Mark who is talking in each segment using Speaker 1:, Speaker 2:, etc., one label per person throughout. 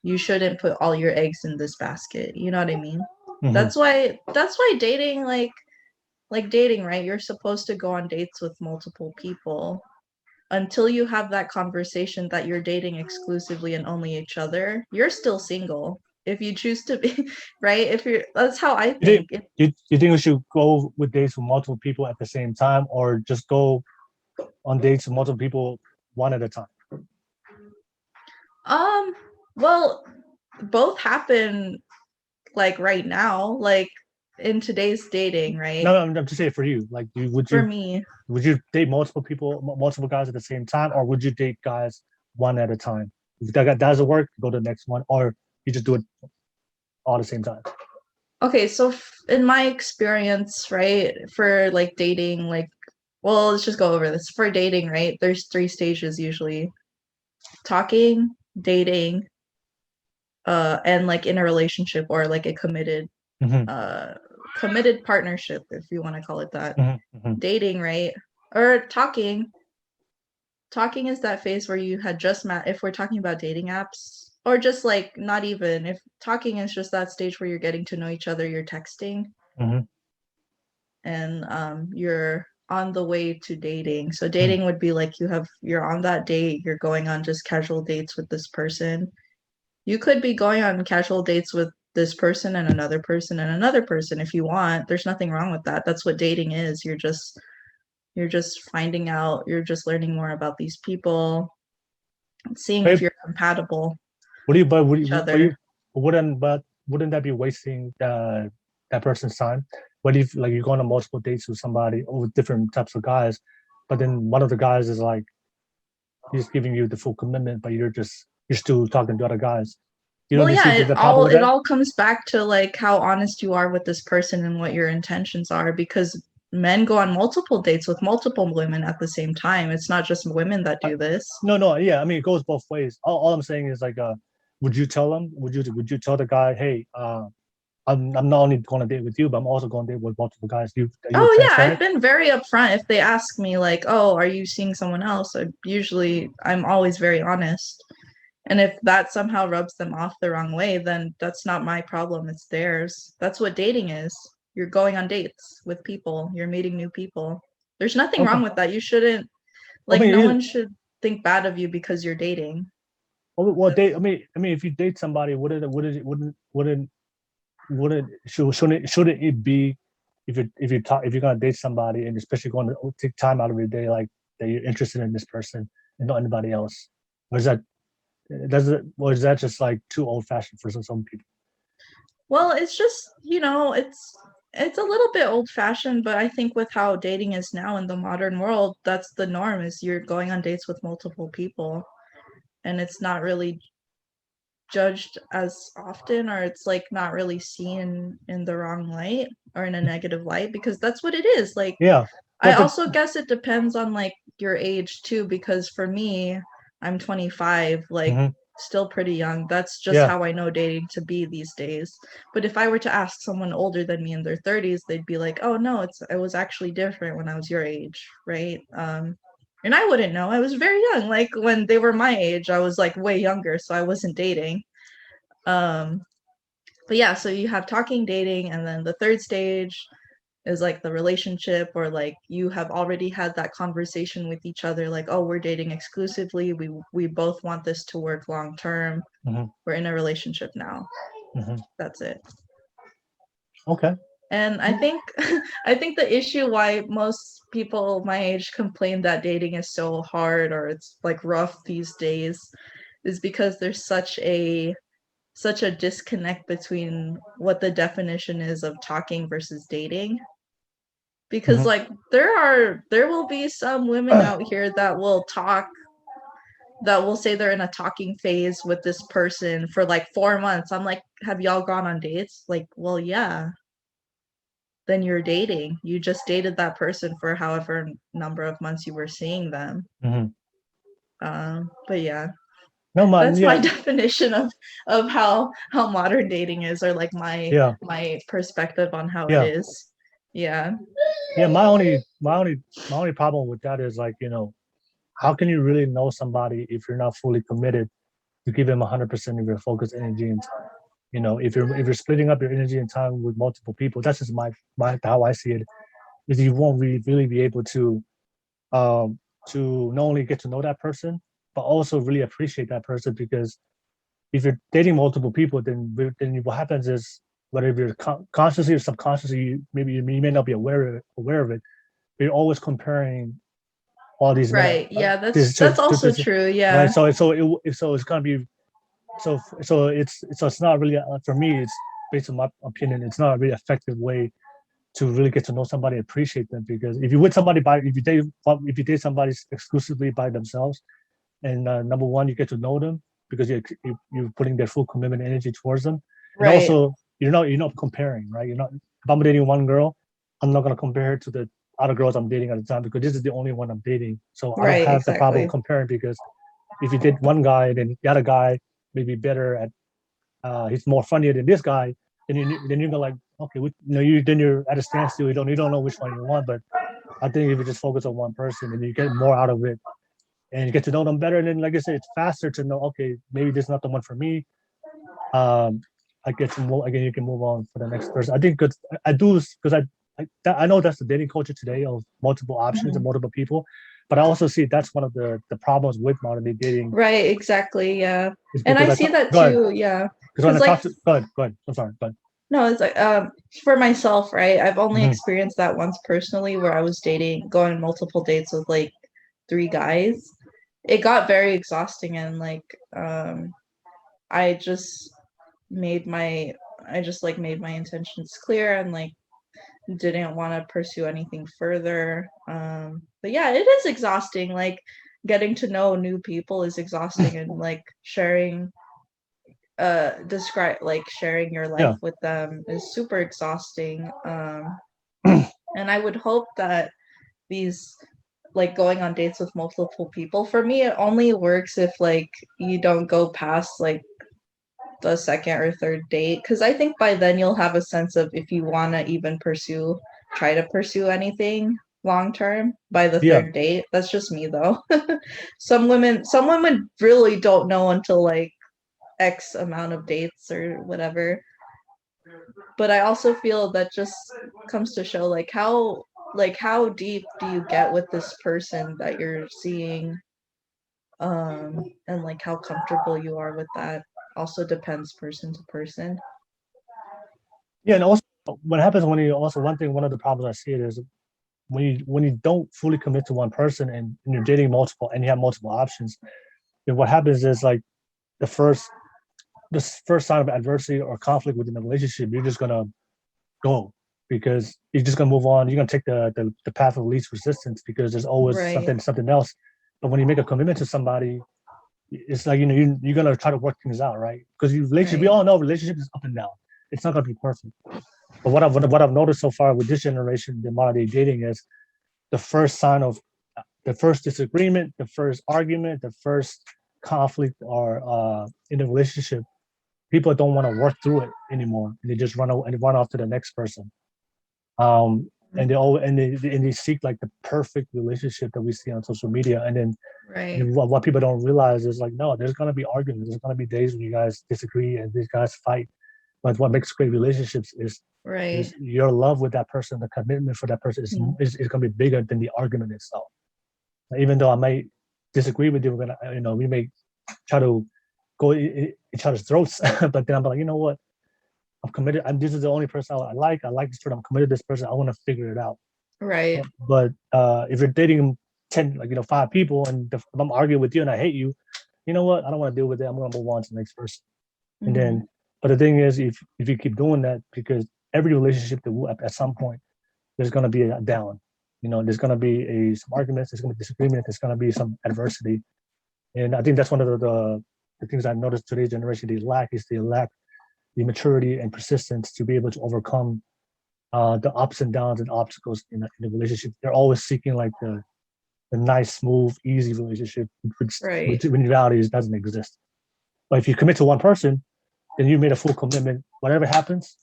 Speaker 1: you shouldn't put all your eggs in this basket. You know what I mean?
Speaker 2: Mm-hmm.
Speaker 1: That's why dating, like dating, right? You're supposed to go on dates with multiple people until you have that conversation that you're dating exclusively and only each other. You're still single if you choose to be, right? If you're, that's how I
Speaker 2: You think
Speaker 1: think.
Speaker 2: you think we should go with dates with multiple people at the same time, or just go on dates with multiple people one at a time?
Speaker 1: Well, both happen like right now, like in today's dating, right?
Speaker 2: No, I'm just saying for you. Like,
Speaker 1: For me,
Speaker 2: would you date multiple people, multiple guys at the same time, or would you date guys one at a time? If that doesn't work, go to the next one, or you just do it all at the same time.
Speaker 1: okay, so in my experience, right, for like dating, like, well, let's just go over this. For dating, right, there's 3 stages usually: talking, dating, and like in a relationship or like a
Speaker 2: Mm-hmm.
Speaker 1: committed partnership, if you want to call it that.
Speaker 2: Mm-hmm.
Speaker 1: Dating, right, or talking. Talking is that phase where you had just met, if we're talking about dating apps, or just like not even, if talking is just that stage where you're getting to know each other, you're texting,
Speaker 2: Mm-hmm.
Speaker 1: and you're on the way to dating. So
Speaker 2: Mm-hmm.
Speaker 1: dating would be like you're on that date, you're going on just casual dates with this person. You could be going on casual dates with this person and another person and another person if you want. There's nothing wrong with that. That's what dating is. You're just finding out, you're just learning more about these people, seeing if
Speaker 2: Maybe,
Speaker 1: you're compatible
Speaker 2: would you,
Speaker 1: with each other.
Speaker 2: wouldn't that be wasting that person's time? What if like you go on multiple dates with somebody or with different types of guys, but then one of the guys is like he's giving you the full commitment, but you're still talking to other guys. You
Speaker 1: Well,
Speaker 2: don't
Speaker 1: yeah,
Speaker 2: see
Speaker 1: it
Speaker 2: the problem
Speaker 1: all
Speaker 2: with
Speaker 1: it
Speaker 2: that?
Speaker 1: all comes back to like how honest you are with this person and what your intentions are, because men go on multiple dates with multiple women at the same time. It's not just women that do this.
Speaker 2: No, yeah. I mean, it goes both ways. All I'm saying is like, would you tell them? Would you tell the guy, hey, I'm not only going to date with you, but I'm also going to date with multiple guys. Are you
Speaker 1: Oh yeah, I've
Speaker 2: transparent?
Speaker 1: been very upfront. If they ask me like, "Oh, are you seeing someone else?" I'm always very honest. And if that somehow rubs them off the wrong way, then that's not my problem, it's theirs. That's what dating is. You're going on dates with people, you're meeting new people. There's nothing
Speaker 2: Okay.
Speaker 1: wrong with that. You shouldn't,
Speaker 2: I
Speaker 1: like,
Speaker 2: mean,
Speaker 1: no one should think bad of you because you're dating.
Speaker 2: well, date. I mean, if you date somebody, shouldn't it be if you're gonna date somebody and especially going to take time out of your day like that you're interested in this person and not anybody else, or is that or is that just like too old fashioned for some people?
Speaker 1: Well, it's just, it's a little bit old fashioned, but I think with how dating is now in the modern world, that's the norm, is you're going on dates with multiple people, and it's not really judged as often, or it's like not really seen in the wrong light or in a negative light, because that's what it is. Like,
Speaker 2: Yeah,
Speaker 1: I
Speaker 2: but the
Speaker 1: also guess it depends on like your age too, because for me, I'm 25, like,
Speaker 2: mhm,
Speaker 1: still pretty young. That's just
Speaker 2: yeah.
Speaker 1: how I know dating to be these days. But if I were to ask someone older than me in their 30s, they'd be like, "Oh no, it was actually different when I was your age," right? And I wouldn't know. I was very young. Like when they were my age, I was like way younger, so I wasn't dating. Um, but yeah, so you have talking, dating, and then the third stage is like the relationship, or like you have already had that conversation with each other, like, oh, we're dating exclusively. We both want this to work long term.
Speaker 2: Mhm,
Speaker 1: We're in a relationship now.
Speaker 2: mhm.
Speaker 1: That's it.
Speaker 2: Okay.
Speaker 1: And I think I think the issue why most people my age complain that dating is so hard or it's like rough these days is because there's such a disconnect between what the definition is of talking versus dating. Because
Speaker 2: Mhm.
Speaker 1: like there will be some women out here that will talk, that will say they're in a talking phase with this person for like 4 months. I'm like, have y'all gone on dates? Like, well, yeah. Then you're dating. You just dated that person for however number of months you were seeing them.
Speaker 2: Mhm.
Speaker 1: But yeah,
Speaker 2: No, man.
Speaker 1: that's my
Speaker 2: Yeah,
Speaker 1: definition of how modern dating is, or like
Speaker 2: yeah,
Speaker 1: my perspective on how it
Speaker 2: yeah,
Speaker 1: is. Yeah.
Speaker 2: yeah. My only problem with that is like how can you really know somebody if you're not fully committed to give him 100% of your focus, energy, and time. You know, if you're splitting up your energy and time with multiple people, that's just my how I see it. Is you won't really be able um to not only get to know that person, but also really appreciate that person. Because if you're dating multiple people, then what happens is, whether you're consciously or subconsciously, you may not be aware of it. But you're always comparing all these men.
Speaker 1: Right. Yeah,
Speaker 2: This,
Speaker 1: that's also true.
Speaker 2: right.
Speaker 1: Yeah.
Speaker 2: So it's gonna be so it's not really for me. It's based on my opinion. It's not a really effective way to really get to know somebody, appreciate them. Because if you date somebody exclusively by themselves, and number one, you get to know them because you're putting their full commitment and energy towards them, and
Speaker 1: Right.
Speaker 2: also you're not comparing, right? You're not If I'm dating one girl, I'm not gonna compare her to the other girls I'm dating at the time, because this is the only one I'm dating. So I don't
Speaker 1: Right,
Speaker 2: have the problem
Speaker 1: exactly.
Speaker 2: comparing, because if you did one guy, then the other guy may be better at he's more funnier than this guy, then you're gonna like, okay, you're at a standstill. You don't know which one you want. But I think if you just focus on one person and you get more out of it, and you get to know them better, and then like I said, it's faster to know, okay, maybe this is not the one for me. Um, I get to move again. You can move on for the next person. I think because I do because I know that's the dating culture today of multiple options and
Speaker 1: Mhm.
Speaker 2: multiple people, but I also see that's one of the problems with modern day dating
Speaker 1: Right, exactly. Yeah.
Speaker 2: is
Speaker 1: And
Speaker 2: because
Speaker 1: I
Speaker 2: I
Speaker 1: see
Speaker 2: thought
Speaker 1: that
Speaker 2: go ahead,
Speaker 1: too. Yeah.
Speaker 2: because when
Speaker 1: Because
Speaker 2: I
Speaker 1: like
Speaker 2: talk to go ahead, I'm sorry, go ahead.
Speaker 1: no, it's like for myself, right? I've only
Speaker 2: Mhm.
Speaker 1: experienced that once personally, where I was going on multiple dates with like three guys. It got very exhausting, and like I just made my I just like made my intentions clear, and like didn't want to pursue anything further. But yeah, it is exhausting. Like getting to know new people is exhausting, and like sharing your life
Speaker 2: Yeah.
Speaker 1: with them is super exhausting. And I would hope that these like going on dates with multiple people, for me it only works if like you don't go past like the second or third date, because I think by then you'll have a sense of if you want to even try to pursue anything long term by the
Speaker 2: Yeah.
Speaker 1: third date. That's just me though. Some women really don't know until like X amount of dates or whatever. But I also feel that just comes to show how deep do you get with this person that you're seeing, and like how comfortable you are with that also depends person to person.
Speaker 2: Yeah, and also what happens when you also one of the problems I see it is when you don't fully commit to one person, and you're dating multiple and you have multiple options, then what happens is like the first first sign of adversity or conflict within the relationship, you're just gonna go, because you're just gonna move on. You're gonna take the path of least resistance, because there's always
Speaker 1: Right.
Speaker 2: something else. But when you make a commitment to somebody, it's like you're gonna try to work things out, right? Because we
Speaker 1: Right.
Speaker 2: all know relationships is up and down. It's not gonna be perfect. But what I've noticed so far with this generation, the modern day dating, is the first sign of the first disagreement, the first argument, the first conflict, or in the relationship, people don't want to work through it anymore, and they just run off to the next person. And they seek like the perfect relationship that we see on social media, and then
Speaker 1: Right.
Speaker 2: and what people don't realize is like, no, there's gonna be arguments, there's gonna be days when you guys disagree and these guys fight. But what makes great relationships
Speaker 1: Right.
Speaker 2: is your love with that person, the commitment for that person
Speaker 1: Mhm.
Speaker 2: is gonna be bigger than the argument itself. Even though I might disagree with you, we may try to go each other's throats, but then I'm like, you know what? I'm committed. This is the only person I like. I like this person. I'm committed to this person. I want to figure it out.
Speaker 1: Right.
Speaker 2: But if you're dating 10, like, 5 people, and if I'm arguing with you and I hate you, you know what? I don't want to deal with it. I'm going to move on to the next person. And
Speaker 1: Hmm.
Speaker 2: then, but the thing is, if you keep doing that, because every relationship that will, at some point, there's going to be a down. There's going to be some arguments. There's going to be disagreement. There's going to be some adversity. And I think that's one of the things I've noticed today's generation they lack the maturity and persistence to be able to overcome the ups and downs and obstacles in the relationship. They're always seeking like the nice, smooth, easy relationship,
Speaker 1: Right.
Speaker 2: which in reality doesn't exist. But if you commit to one person, then you made a full commitment. Whatever happens,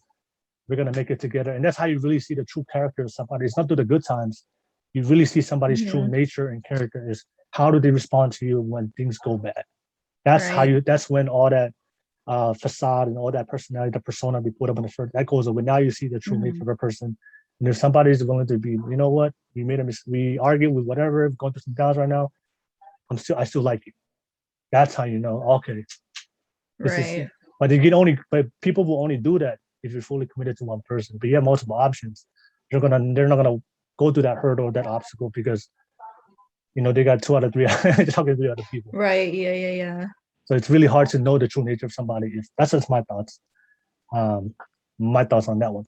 Speaker 2: we're gonna make it together, and that's how you really see the true character of somebody. It's not through the good times. You really see somebody's true
Speaker 1: Hmm.
Speaker 2: nature and character is how do they respond to you when things go bad. That's how
Speaker 1: Right.
Speaker 2: that's when all that facade and all that personality, the persona we put up in the first, that goes away. Now you see the true nature
Speaker 1: Mhm.
Speaker 2: of a person. And if somebody is willing to be, you know what, we argue with whatever, going through some downs right now, I still like you. That's how you know, okay, this is,
Speaker 1: Right.
Speaker 2: but people will only do that if you're fully committed to one person. But you have multiple options. They're not gonna go through that hurdle, that obstacle, because they got two out of three, talking to three other people.
Speaker 1: Right. Yeah. Yeah. Yeah.
Speaker 2: So it's really hard to know the true nature of somebody. That's just my thoughts. My thoughts on that one.